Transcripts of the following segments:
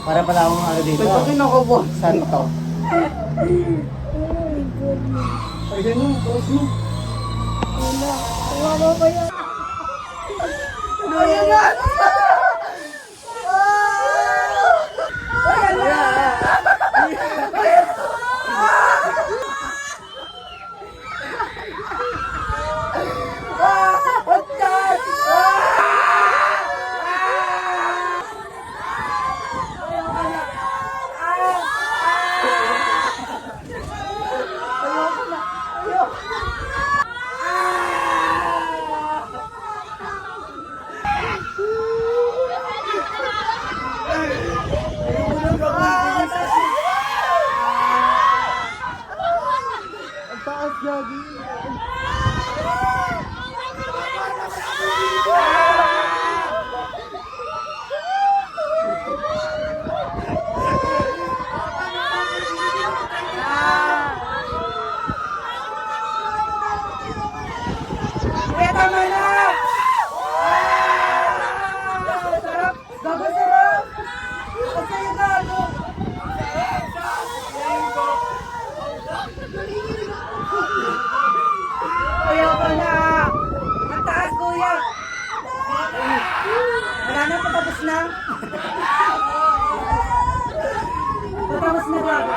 Para pala akong ano dito. Ba't ako kinakabahan? Santo. Ay, ganun, tapos mo. Wala. Wala ba yan? Ayan na! Ang taas, Gagi. Kuya, tama na! Sarap! Gago, sarap! Ang saya, gago! Kuya ko na! Ang taas, kuya! Wala na, patapos na. Patapos na, gago.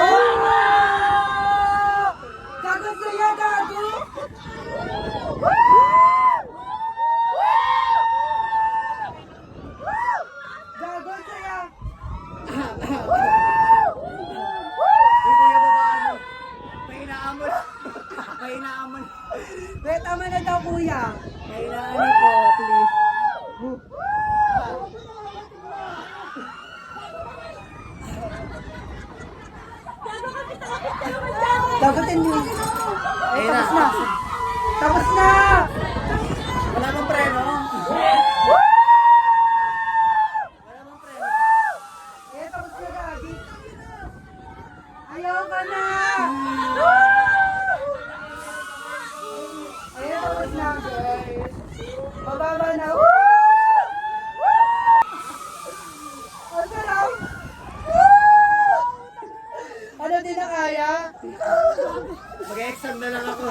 Oh! Gago, saya, gago! Gago, saya! Pahinaan mo. Pahinaan mo. Wait, tama na daw, kuya. Pahinaan mo po, please. Dagutin mo. Ayun Tapos na. na. Tapos na! Wala bang preno? Wala bang preno? Eh, tapos na, Gagi. Ayaw ka na! Ayun, tapos na, guys. Bababa na. Ang sarap! Ano din na kaya? Mag-exam na lang ako.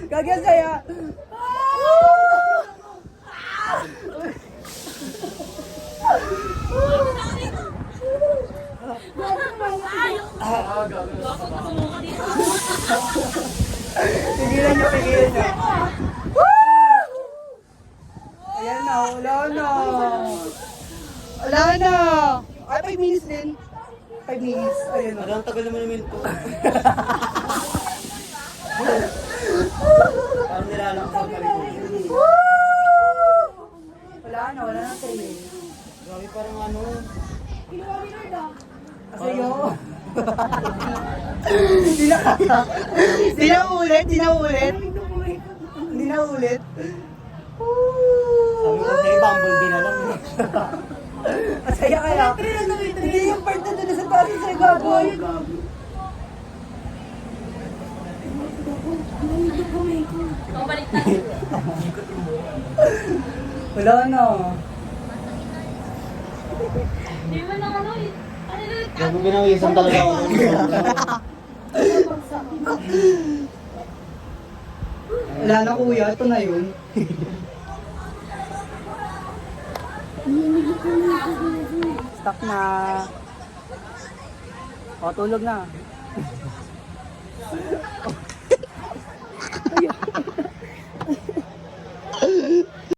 Gagi, ang saya! Pigilan niyo, pigilan niyo. Ayan na, wala na. Wala na. Ay, 5 minutes din. 5 minutes. Ayan na. Ang tagal naman ng minto. Parang nilalang sa paligid. Wala na tayo. Grabe, parang ano. Sa'yo. Hindi na kaya. Hindi na ulit, hindi na ulit. Hindi na ulit. Sabi ko sa'yo, bumblebee na lang. Masaya kaya. Hindi yung part na doon sa tali sa gaboy. Wala na. Di ba na ano eh? Ano yun? Gago ginawisan talaga ako. Wala na, kuya, ito na yun. Stuck na. O, tulog na.